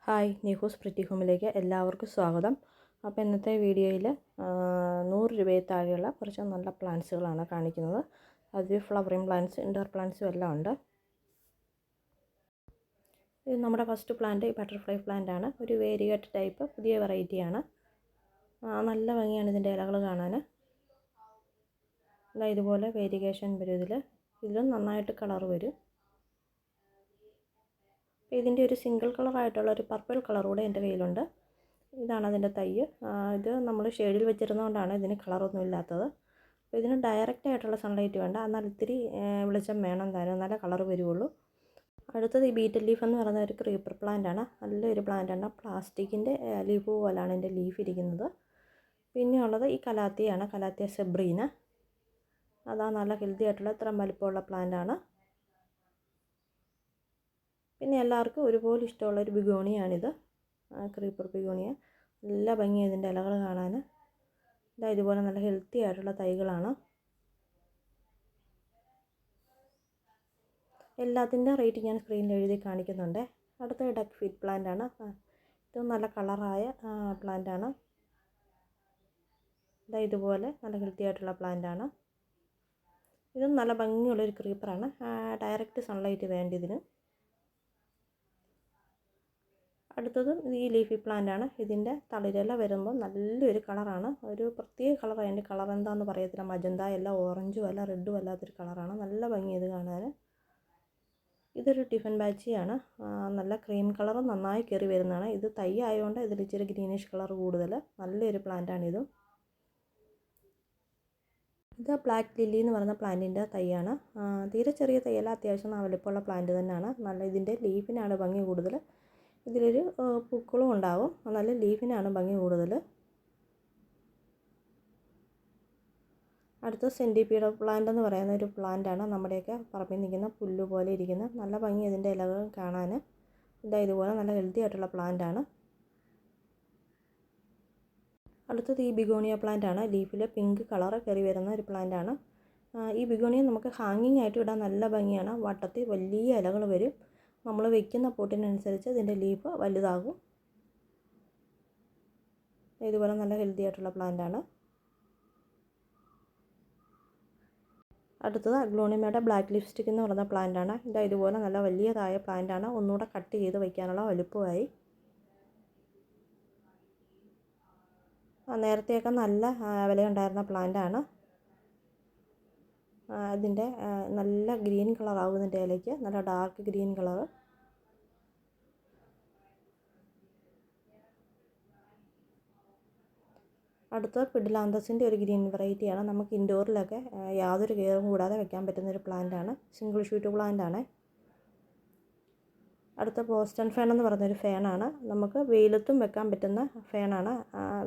Hi, നിഹൂസ് pretty ഹോമിലേക്ക് എല്ലാവർക്കും സ്വാഗതം. അപ്പോൾ ഇന്നത്തെ വീഡിയോയിൽ 100 രൂപയിൽ താഴെയുള്ള കുറച്ച് നല്ല പ്ലാന്റ്സുകളാണ് കാണിക്കുന്നത്. അതിൽ ഫ്ലവറിങ് പ്ലാന്റ്സ്, ഇൻഡോർ പ്ലാന്റ്സും എല്ലാം ഉണ്ട്. ഇത് നമ്മുടെ ഫസ്റ്റ് പ്ലാന്റ് ബട്ടർഫ്ലൈ പ്ലാന്റ് ആണ്. ഒരു വേരിയേറ്റ് ടൈപ്പ് പുതിയ വെറൈറ്റിയാണ്. നല്ല ഭംഗിയാണ് ഇതിൻ്റെ ഇലകൾ കാണാൻ. ഇതുപോലെ വേരിയേഷൻ വരും. ഇതിലും നന്നായിട്ട് കളർ വരും. ഇതിൻ്റെ ഒരു സിംഗിൾ കളറായിട്ടുള്ള ഒരു പർപ്പിൾ കളർ കൂടെ എൻ്റെ കയ്യിലുണ്ട്. ഇതാണ് അതിൻ്റെ തൈ. ഇത് നമ്മൾ ഷെയ്ഡിൽ വെച്ചിരുന്നതുകൊണ്ടാണ് ഇതിന് കളറൊന്നും ഇല്ലാത്തത്. അപ്പോൾ ഇതിന് ഡയറക്റ്റ് ആയിട്ടുള്ള സൺലൈറ്റ് വേണ്ട, എന്നാൽ ഇത്തിരി വെളിച്ചം വേണം താനും, എന്നാലേ കളർ വരുള്ളൂ. അടുത്തത് ഈ ബീറ്റൽ ലീഫ് എന്ന് പറയുന്ന ഒരു ക്രീപ്പർ പ്ലാന്റ് ആണ്. നല്ലൊരു പ്ലാന്റാണ്. പ്ലാസ്റ്റിക്കിൻ്റെ ലീഫ് പോലാണ് എൻ്റെ ലീഫ് ഇരിക്കുന്നത്. പിന്നെ ഉള്ളത് ഈ കലാത്തിയാണ്, കലാത്തിയ സെബ്രീന. അതാ നല്ല ഹെൽത്തി ആയിട്ടുള്ള ഇത്ര വലിപ്പമുള്ള പ്ലാന്റാണ്. പിന്നെ എല്ലാവർക്കും ഒരുപോലെ ഇഷ്ടമുള്ളൊരു ബിഗോണിയാണിത്, ക്രീപ്പർ ബിഗോണിയ. നല്ല ഭംഗിയാണ് ഇതിൻ്റെ ഇലകൾ കാണാൻ. ഇതുപോലെ നല്ല ഹെൽത്തി ആയിട്ടുള്ള തൈകളാണ്. എല്ലാത്തിൻ്റെ റേറ്റ് ഞാൻ സ്ക്രീനിൽ എഴുതി കാണിക്കുന്നുണ്ട്. അടുത്ത ഡക്ക് ഫീറ്റ് പ്ലാന്റ് ആണ്. ഇത് നല്ല കളറായ പ്ലാന്റാണ്. ഇതുപോലെ നല്ല ഹെൽത്തി ആയിട്ടുള്ള പ്ലാന്റാണ്. ഇതും നല്ല ഭംഗിയുള്ളൊരു ക്രീപ്പറാണ്. ഡയറക്റ്റ് സൺലൈറ്റ് വേണ്ട ഇതിന്. അടുത്തതും ഈ ലീഫി പ്ലാന്റ് ആണ്. ഇതിൻ്റെ തളിരില വരുമ്പോൾ നല്ലൊരു കളറാണ്. ഒരു പ്രത്യേക കളറാണ്. അതിൻ്റെ കളർ എന്താണെന്ന് പറയത്തില്ല. മജന്ത അല്ല, ഓറഞ്ചും അല്ല, റെഡും അല്ലാത്തൊരു കളറാണ്. നല്ല ഭംഗി ഇത് കാണാൻ. ഇതൊരു ടിഫൻ ബാച്ചിയാണ്. നല്ല ക്രീം കളർ നന്നായി കയറി വരുന്നതാണ്. ഇത് തൈ ആയതുകൊണ്ട് ഇതിൽ ഇച്ചിരി ഗ്രീനിഷ് കളർ കൂടുതൽ. നല്ലൊരു പ്ലാന്റാണിത്. ഇത് ബ്ലാക്ക് ലില്ലി എന്ന് പറയുന്ന പ്ലാന്റിൻ്റെ തൈയാണ്. തീരെ ചെറിയ തൈയല്ല, അത്യാവശ്യം വലിപ്പമുള്ള പ്ലാന്റ് തന്നെയാണ്. നല്ല ഇതിൻ്റെ ലീഫിനാണ് ഭംഗി കൂടുതൽ. ഇതിലൊരു പൂക്കളും ഉണ്ടാവും. നല്ല ലീഫിനാണ് ഭംഗി കൂടുതൽ. അടുത്ത സെൻറ്റിപീഡ് പ്ലാന്റ് എന്ന് പറയുന്ന ഒരു പ്ലാന്റാണ്. നമ്മുടെയൊക്കെ പറമ്പിൽ നിൽക്കുന്ന പുല്ല് പോലെ ഇരിക്കുന്ന നല്ല ഭംഗി ഇതിൻ്റെ ഇലകൾ കാണാൻ. ഇതുപോലെ നല്ല ഹെൽത്തി ആയിട്ടുള്ള പ്ലാന്റാണ്. അടുത്തത് ഈ ബിഗോണിയ പ്ലാന്റ് ആണ്. ലീഫിൽ പിങ്ക് കളർ കയറി വരുന്ന ഒരു പ്ലാന്റാണ്. ഈ ബിഗോണിയ നമുക്ക് ഹാങ്ങിങ് ആയിട്ട് ഇടാൻ നല്ല ഭംഗിയാണ്. വട്ടത്തിൽ വലിയ ഇലകൾ വരും. നമ്മൾ വയ്ക്കുന്ന പോട്ടിനനുസരിച്ച് ഇതിൻ്റെ ലീഫ് വലുതാകും. ഇതുപോലെ നല്ല ഹെൽത്തി ആയിട്ടുള്ള പ്ലാന്റാണ്. അടുത്തത് അഗ്ലോണിമയുടെ ബ്ലാക്ക് ലിപ്സ്റ്റിക് എന്ന് പറയുന്ന പ്ലാന്റാണ്. ഇതുപോലെ നല്ല വലിയതായ പ്ലാന്റാണ്. ഒന്നുകൂടെ കട്ട് ചെയ്ത് വയ്ക്കാനുള്ള വലുപ്പമായി. നേരത്തെയൊക്കെ നല്ല വിലയുണ്ടായിരുന്ന പ്ലാന്റാണ്. ഇതിൻ്റെ നല്ല ഗ്രീൻ കളറാവും ഇതിൻ്റെ ഇലയ്ക്ക്, നല്ല ഡാർക്ക് ഗ്രീൻ കളറ്. അടുത്ത പിഡിലാന്തസിൻ്റെ ഒരു ഗ്രീൻ വെറൈറ്റിയാണ്. നമുക്ക് ഇൻഡോറിലൊക്കെ യാതൊരു കെയറും കൂടാതെ വെക്കാൻ പറ്റുന്നൊരു പ്ലാന്റാണ്. സിംഗിൾ ഷൂട്ട് പ്ലാന്റാണ്. അടുത്ത ബോസ്റ്റൺ ഫേൺ എന്ന് പറയുന്നൊരു ഫേണാണ്. നമുക്ക് വെയിലത്തും വെക്കാൻ പറ്റുന്ന ഫേണാണ്.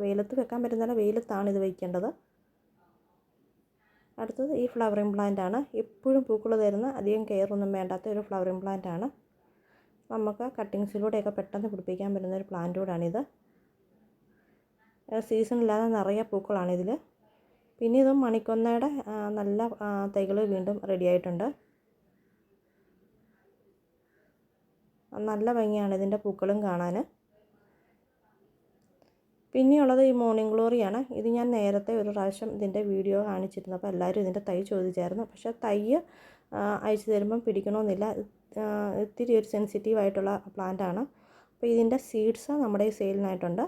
വെയിലത്ത് വെക്കാൻ പറ്റുന്നതല്ല, വെയിലത്താണ് ഇത് വയ്ക്കേണ്ടത്. അടുത്തത് ഈ ഫ്ലവറിങ് പ്ലാന്റാണ്. എപ്പോഴും പൂക്കൾ തരുന്ന, അധികം കെയറൊന്നും വേണ്ടാത്ത ഒരു ഫ്ലവറിങ് പ്ലാന്റാണ്. നമുക്ക് കട്ടിങ്സിലൂടെയൊക്കെ പെട്ടെന്ന് പിടിപ്പിക്കാൻ പറ്റുന്ന ഒരു പ്ലാന്റ് കൂടാണിത്. സീസണില്ലാതെ നിറയെ പൂക്കളാണിതിൽ. പിന്നെ ഇത് മണിക്കൊന്നയുടെ നല്ല തൈകൾ വീണ്ടും റെഡി ആയിട്ടുണ്ട്. നല്ല ഭംഗിയാണ് ഇതിൻ്റെ പൂക്കളും കാണാൻ. പിന്നെയുള്ളത് ഈ മോർണിംഗ് ഗ്ലോറിയാണ്. ഇത് ഞാൻ നേരത്തെ ഒരു പ്രാവശ്യം ഇതിൻ്റെ വീഡിയോ കാണിച്ചിരുന്നു. അപ്പോൾ എല്ലാവരും ഇതിൻ്റെ തൈ ചോദിച്ചായിരുന്നു. പക്ഷേ തൈ അയച്ചു തരുമ്പം പിടിക്കണമെന്നില്ല. ഇത്തിരി ഒരു സെൻസിറ്റീവ് ആയിട്ടുള്ള പ്ലാന്റാണ്. അപ്പോൾ ഇതിൻ്റെ സീഡ്സ് നമ്മുടെ ഈ സെയിലിനായിട്ടുണ്ട്.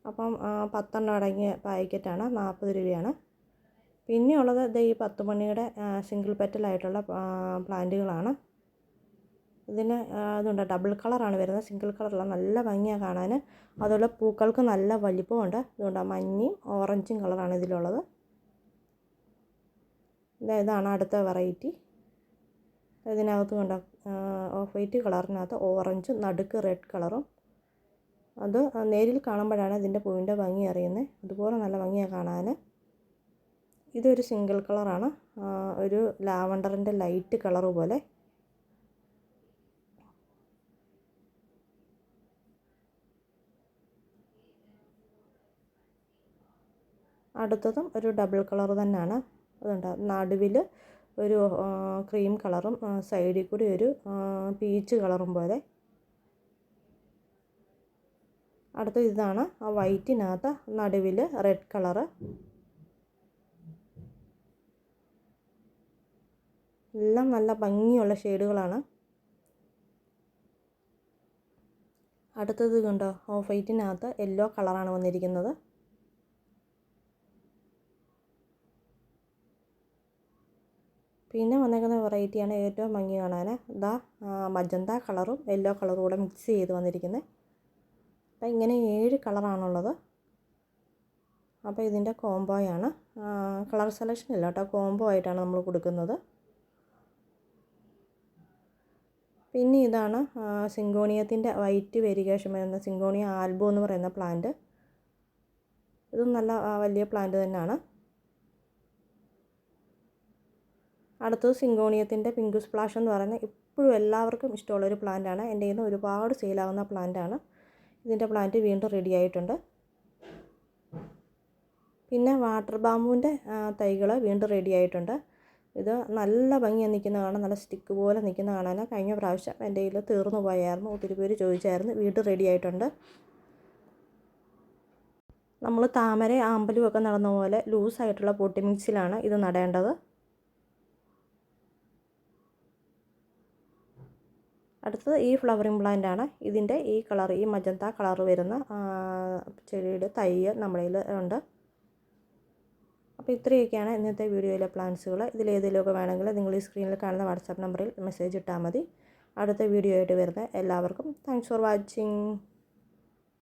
അപ്പം 10 എണ്ണം അടങ്ങിയ പാക്കറ്റാണ്, 40 രൂപയാണ്. പിന്നെയുള്ളത് ഈ 10 മണിയുടെ സിംഗിൾ പെറ്റലായിട്ടുള്ള പ്ലാന്റുകളാണ്. ഇതിന് ഇതുണ്ട്, ഡബിൾ കളറാണ് വരുന്നത്, സിംഗിൾ കളറല്ല. നല്ല ഭംഗിയാണ് കാണാൻ. അതുപോലെ പൂക്കൾക്ക് നല്ല വലിപ്പമുണ്ട്. ഇതുകൊണ്ട് മഞ്ഞയും ഓറഞ്ചും കളറാണ് ഇതിലുള്ളത്. ഇതാണ് അടുത്ത വെറൈറ്റി. ഇതിനകത്ത് കൊണ്ട് ഓഫ് വൈറ്റ് കളറിനകത്ത് ഓറഞ്ചും നടുക്ക് റെഡ് കളറും. അത് നേരിൽ കാണുമ്പോഴാണ് ഇതിൻ്റെ പൂവിൻ്റെ ഭംഗി അറിയുന്നത്. അതുപോലെ നല്ല ഭംഗിയാണ് കാണാൻ. ഇതൊരു സിംഗിൾ കളറാണ്, ഒരു ലാവണ്ടറിൻ്റെ ലൈറ്റ് കളറ് പോലെ. അടുത്തതും ഒരു ഡബിൾ കളർ തന്നെയാണ്. അതുണ്ട്, നടുവിൽ ഒരു ക്രീം കളറും സൈഡിൽ കൂടി ഒരു പീച്ച് കളറും പോലെ. അടുത്ത ഇതാണ് ആ വൈറ്റിനകത്ത് നടുവിൽ റെഡ് കളറ്. എല്ലാം നല്ല ഭംഗിയുള്ള ഷെയ്ഡുകളാണ്. അടുത്തത് കണ്ടോ, ഓഫ് വൈറ്റിനകത്ത് യെല്ലോ കളറാണ് വന്നിരിക്കുന്നത്. പിന്നെ വന്നേക്കുന്ന വെറൈറ്റിയാണ് ഏറ്റവും ഭംഗി കാണാൻ. ഇതാ മജന്ത കളറും യെല്ലോ കളറും കൂടെ മിക്സ് ചെയ്ത് വന്നിരിക്കുന്നത്. അപ്പം ഇങ്ങനെ 7 കളറാണുള്ളത്. അപ്പോൾ ഇതിൻ്റെ കോംബോയാണ്. കളർ സെലക്ഷൻ ഇല്ല കേട്ടോ, കോംബോ ആയിട്ടാണ് നമ്മൾ കൊടുക്കുന്നത്. പിന്നെ ഇതാണ് സിങ്കോണിയത്തിൻ്റെ വൈറ്റ് വേരിയേഷൻ വരുന്ന സിങ്കോണിയ ആൽബോ എന്ന് പറയുന്ന പ്ലാന്റ്. ഇതും നല്ല വലിയ പ്ലാന്റ് തന്നെയാണ്. അടുത്തത് സിങ്കോണിയത്തിൻ്റെ പിങ്ക് സ്പ്ലാഷ് എന്ന് പറയുന്നത് ഇപ്പോഴും എല്ലാവർക്കും ഇഷ്ടമുള്ളൊരു പ്ലാന്റാണ്. എൻ്റെ കയ്യിൽ നിന്ന് ഒരുപാട് സെയിലാകുന്ന പ്ലാന്റാണ്. ഇതിൻ്റെ പ്ലാന്റ് വീണ്ടും റെഡി ആയിട്ടുണ്ട്. പിന്നെ വാട്ടർ ബാമ്പുവിൻ്റെ തൈകൾ വീണ്ടും റെഡി ആയിട്ടുണ്ട്. ഇത് നല്ല ഭംഗിയാണ് നിൽക്കുന്ന കാണാൻ, നല്ല സ്റ്റിക്ക് പോലെ നിൽക്കുന്ന കാണാൻ. കഴിഞ്ഞ പ്രാവശ്യം എൻ്റെ കയ്യിൽ തീർന്നു പോയായിരുന്നു, ഒത്തിരി പേര് ചോദിച്ചായിരുന്നു. വീണ്ടും റെഡി ആയിട്ടുണ്ട്. നമ്മൾ താമര ആമ്പലും ഒക്കെ നടന്ന പോലെ ലൂസായിട്ടുള്ള പൊട്ടി മിക്സിലാണ് ഇത് നടേണ്ടത്. അടുത്തത് ഈ ഫ്ലവറിങ് പ്ലാന്റ് ആണ്. ഇതിൻ്റെ ഈ കളർ, ഈ മജന്ത കളർ വരുന്ന ചെടിയുടെ തൈ നമ്മുടെ കയ്യിൽ ഉണ്ട്. അപ്പോൾ ഇത്രയൊക്കെയാണ് ഇന്നത്തെ വീഡിയോയിലെ പ്ലാന്റ്സുകൾ. ഇതിലേതെങ്കിലുമൊക്കെ വേണമെങ്കിൽ നിങ്ങൾ ഈ സ്ക്രീനിൽ കാണുന്ന വാട്സാപ്പ് നമ്പറിൽ മെസ്സേജ് ഇട്ടാൽ മതി. അടുത്ത വീഡിയോ ആയിട്ട് വരുന്ന എല്ലാവർക്കും താങ്ക്സ് ഫോർ വാച്ചിങ്.